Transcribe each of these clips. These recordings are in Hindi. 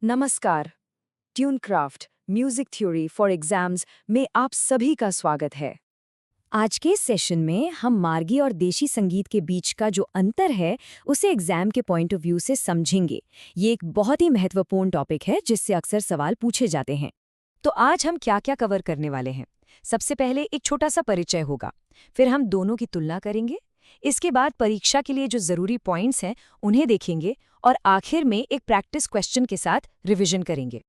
नमस्कार। ट्यूनक्राफ्ट म्यूजिक थ्योरी फॉर एग्जाम्स में आप सभी का स्वागत है। आज के सेशन में हम मार्गी और देशी संगीत के बीच का जो अंतर है उसे एग्जाम के पॉइंट ऑफ व्यू से समझेंगे। ये एक बहुत ही महत्वपूर्ण टॉपिक है जिससे अक्सर सवाल पूछे जाते हैं। तो आज हम क्या क्या कवर करने वाले हैं? सबसे पहले एक छोटा सा परिचय होगा, फिर हम दोनों की तुलना करेंगे, इसके बाद परीक्षा के लिए जो जरूरी पॉइंट्स हैं उन्हें देखेंगे और आखिर में एक प्रैक्टिस क्वेश्चन के साथ रिवीजन करेंगे।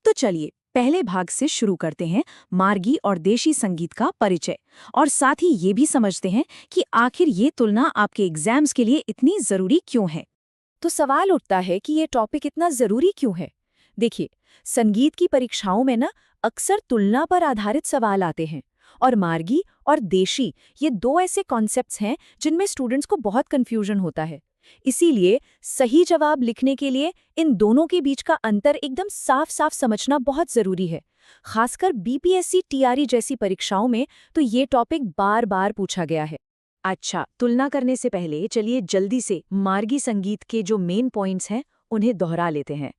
तो चलिए पहले भाग से शुरू करते हैं, मार्गी और देशी संगीत का परिचय, और साथ ही ये भी समझते हैं कि आखिर ये तुलना आपके एग्जाम्स के लिए इतनी जरूरी क्यों है। तो सवाल उठता है कि ये टॉपिक इतना जरूरी क्यों है। देखिए, संगीत की परीक्षाओं में ना अक्सर तुलना पर आधारित सवाल आते हैं, और मार्गी और देशी ये दो ऐसे कॉन्सेप्ट्स हैं जिनमें स्टूडेंट्स को बहुत कंफ्यूजन होता है। इसीलिए सही जवाब लिखने के लिए इन दोनों के बीच का अंतर एकदम साफ साफ समझना बहुत जरूरी है। खासकर बीपीएससी टीआरई जैसी परीक्षाओं में तो ये टॉपिक बार बार पूछा गया है। अच्छा, तुलना करने से पहले चलिए जल्दी से मार्गी संगीत के जो मेन पॉइंट्स हैं उन्हें दोहरा लेते हैं।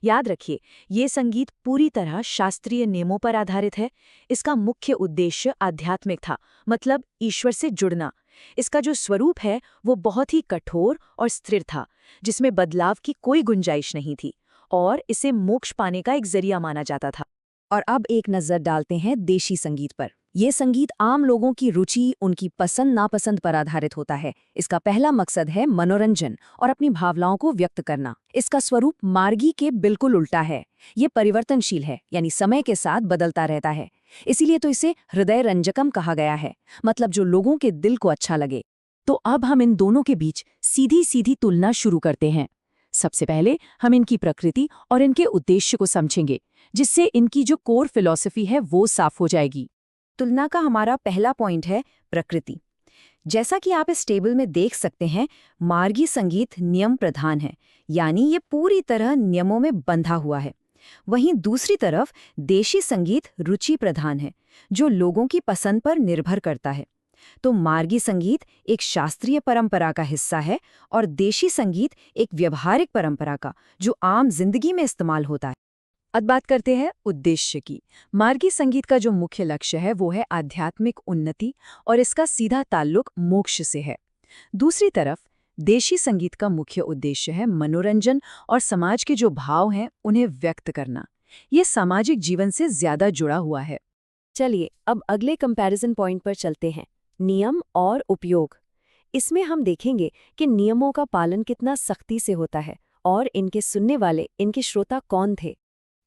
याद रखिए, ये संगीत पूरी तरह शास्त्रीय नियमों पर आधारित है। इसका मुख्य उद्देश्य आध्यात्मिक था, मतलब ईश्वर से जुड़ना। इसका जो स्वरूप है वो बहुत ही कठोर और स्थिर था, जिसमें बदलाव की कोई गुंजाइश नहीं थी, और इसे मोक्ष पाने का एक जरिया माना जाता था। और अब एक नजर डालते हैं देशी संगीत पर। ये संगीत आम लोगों की रुचि, उनकी पसंद नापसंद पर आधारित होता है। इसका पहला मकसद है मनोरंजन और अपनी भावनाओं को व्यक्त करना। इसका स्वरूप मार्गी के बिल्कुल उल्टा है। ये परिवर्तनशील है, यानी समय के साथ बदलता रहता है। इसीलिए तो इसे हृदय रंजकम कहा गया है, मतलब जो लोगों के दिल को अच्छा लगे। तो अब हम इन दोनों के बीच सीधी सीधी तुलना शुरू करते हैं। सबसे पहले हम इनकी प्रकृति और इनके उद्देश्य को समझेंगे, जिससे इनकी जो कोर फिलॉसफी है वो साफ हो जाएगी। तुलना का हमारा पहला पॉइंट है प्रकृति। जैसा कि आप इस टेबल में देख सकते हैं, मार्गी संगीत नियम प्रधान है, यानी ये पूरी तरह नियमों में बंधा हुआ है। वहीं दूसरी तरफ देशी संगीत रुचि प्रधान है, जो लोगों की पसंद पर निर्भर करता है। तो मार्गी संगीत एक शास्त्रीय परंपरा का हिस्सा है और देशी संगीत एक व्यवहारिक परंपरा का, जो आम जिंदगी में इस्तेमाल होता है। अब बात करते हैं उद्देश्य की। मार्गी संगीत का जो मुख्य लक्ष्य है वो है आध्यात्मिक उन्नति, और इसका सीधा ताल्लुक मोक्ष से है। दूसरी तरफ देशी संगीत का मुख्य उद्देश्य है मनोरंजन और समाज के जो भाव हैं उन्हें व्यक्त करना। ये सामाजिक जीवन से ज्यादा जुड़ा हुआ है। चलिए अब अगले कंपैरिजन पॉइंट पर चलते हैं, नियम और उपयोग। इसमें हम देखेंगे कि नियमों का पालन कितना सख्ती से होता है और इनके सुनने वाले, इनके श्रोता कौन थे।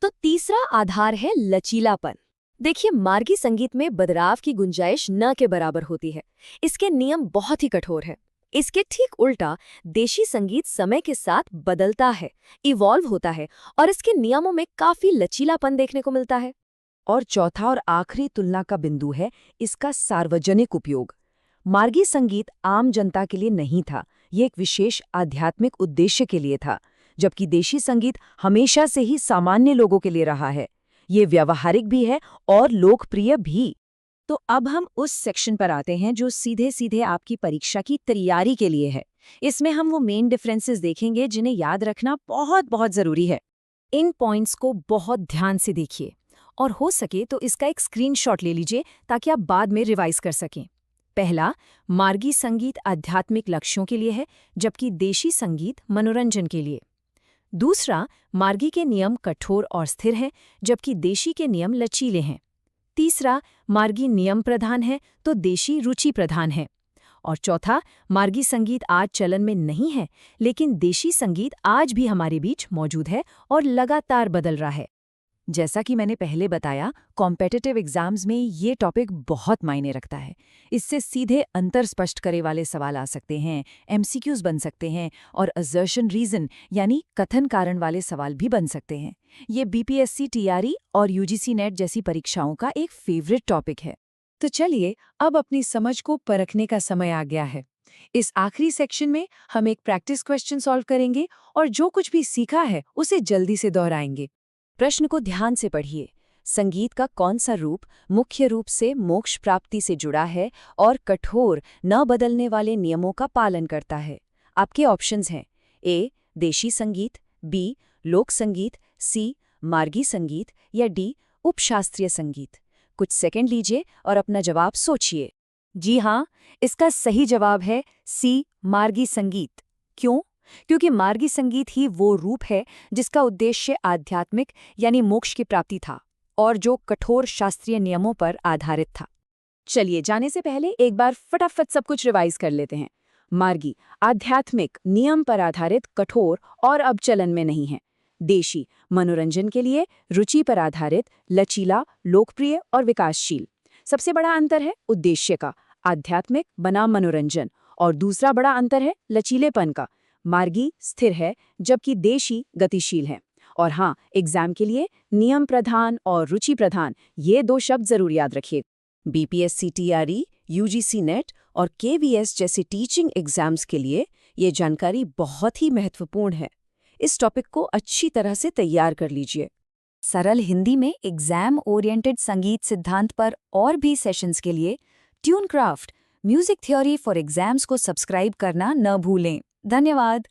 तो तीसरा आधार है लचीलापन। देखिए, मार्गी संगीत में बदलाव की गुंजाइश न के बराबर होती है। इसके नियम बहुत ही कठोर है। इसके ठीक उल्टा देशी संगीत समय के साथ बदलता है, इवॉल्व होता है, और इसके नियमों में काफी लचीलापन देखने को मिलता है। और चौथा और आखिरी तुलना का बिंदु है इसका सार्वजनिक उपयोग। मार्गी संगीत आम जनता के लिए नहीं था, ये एक विशेष आध्यात्मिक उद्देश्य के लिए था, जबकि देशी संगीत हमेशा से ही सामान्य लोगों के लिए रहा है। ये व्यावहारिक भी है और लोकप्रिय भी। तो अब हम उस सेक्शन पर आते हैं जो सीधे सीधे आपकी परीक्षा की तैयारी के लिए है। इसमें हम वो मेन डिफरेंसेस देखेंगे जिन्हें याद रखना बहुत बहुत जरूरी है। इन पॉइंट्स को बहुत ध्यान से देखिए, और हो सके तो इसका एक स्क्रीनशॉट ले लीजिए ताकि आप बाद में रिवाइज कर सकें। पहला, मार्गी संगीत आध्यात्मिक लक्ष्यों के लिए है, जबकि देशी संगीत मनोरंजन के लिए। दूसरा, मार्गी के नियम कठोर और स्थिर हैं, जबकि देशी के नियम लचीले हैं। तीसरा, मार्गी नियम प्रधान है तो देशी रुचि प्रधान है। और चौथा, मार्गी संगीत आज चलन में नहीं है, लेकिन देशी संगीत आज भी हमारे बीच मौजूद है और लगातार बदल रहा है। जैसा कि मैंने पहले बताया, कॉम्पिटिटिव एग्जाम्स में ये टॉपिक बहुत मायने रखता है। इससे सीधे अंतर स्पष्ट करे वाले सवाल आ सकते हैं, एमसीक्यूज बन सकते हैं, और असर्शन रीजन यानी कथन कारण वाले सवाल भी बन सकते हैं। ये बीपीएससी टीआरई और यूजीसी नेट जैसी परीक्षाओं का एक फेवरेट टॉपिक है। तो चलिए अब अपनी समझ को परखने का समय आ गया है। इस आखिरी सेक्शन में हम एक प्रैक्टिस क्वेश्चन सॉल्व करेंगे और जो कुछ भी सीखा है उसे जल्दी से दोहराएंगे। प्रश्न को ध्यान से पढ़िए। संगीत का कौन सा रूप मुख्य रूप से मोक्ष प्राप्ति से जुड़ा है और कठोर न बदलने वाले नियमों का पालन करता है? आपके ऑप्शंस हैं: ए देशी संगीत, बी लोक संगीत, सी मार्गी संगीत या डी उपशास्त्रीय संगीत? कुछ सेकंड लीजिए और अपना जवाब सोचिए। जी हाँ, इसका सही जवाब है सी मार्गी संगीत। क्यों? क्योंकि मार्गी संगीत ही वो रूप है जिसका उद्देश्य आध्यात्मिक यानी मोक्ष की प्राप्ति था और जो कठोर शास्त्रीय नियमों पर आधारित था। चलिए जाने से पहले एक बार फटाफट सब कुछ रिवाइज कर लेते हैं। मार्गी आध्यात्मिक नियम पर आधारित कठोर और अब चलन में नहीं है। देशी मनोरंजन के लिए रुचि पर आधारित लचीला लोकप्रिय और विकासशील। सबसे बड़ा अंतर है उद्देश्य का, आध्यात्मिक बनाम मनोरंजन, और दूसरा बड़ा अंतर है लचीलेपन का। मार्गी स्थिर है जबकि देशी गतिशील है। और हाँ, एग्जाम के लिए नियम प्रधान और रुचि प्रधान ये दो शब्द जरूर याद रखिए। बीपीएससी टीआरई, यूजीसी नेट और केवीएस जैसे टीचिंग एग्जाम्स के लिए ये जानकारी बहुत ही महत्वपूर्ण है। इस टॉपिक को अच्छी तरह से तैयार कर लीजिए। सरल हिंदी में एग्जाम ओरिएंटेड संगीत सिद्धांत पर और भी सेशंस के लिए ट्यूनक्राफ्ट म्यूजिक थ्योरी फॉर एग्जाम्स को सब्सक्राइब करना न भूलें। धन्यवाद।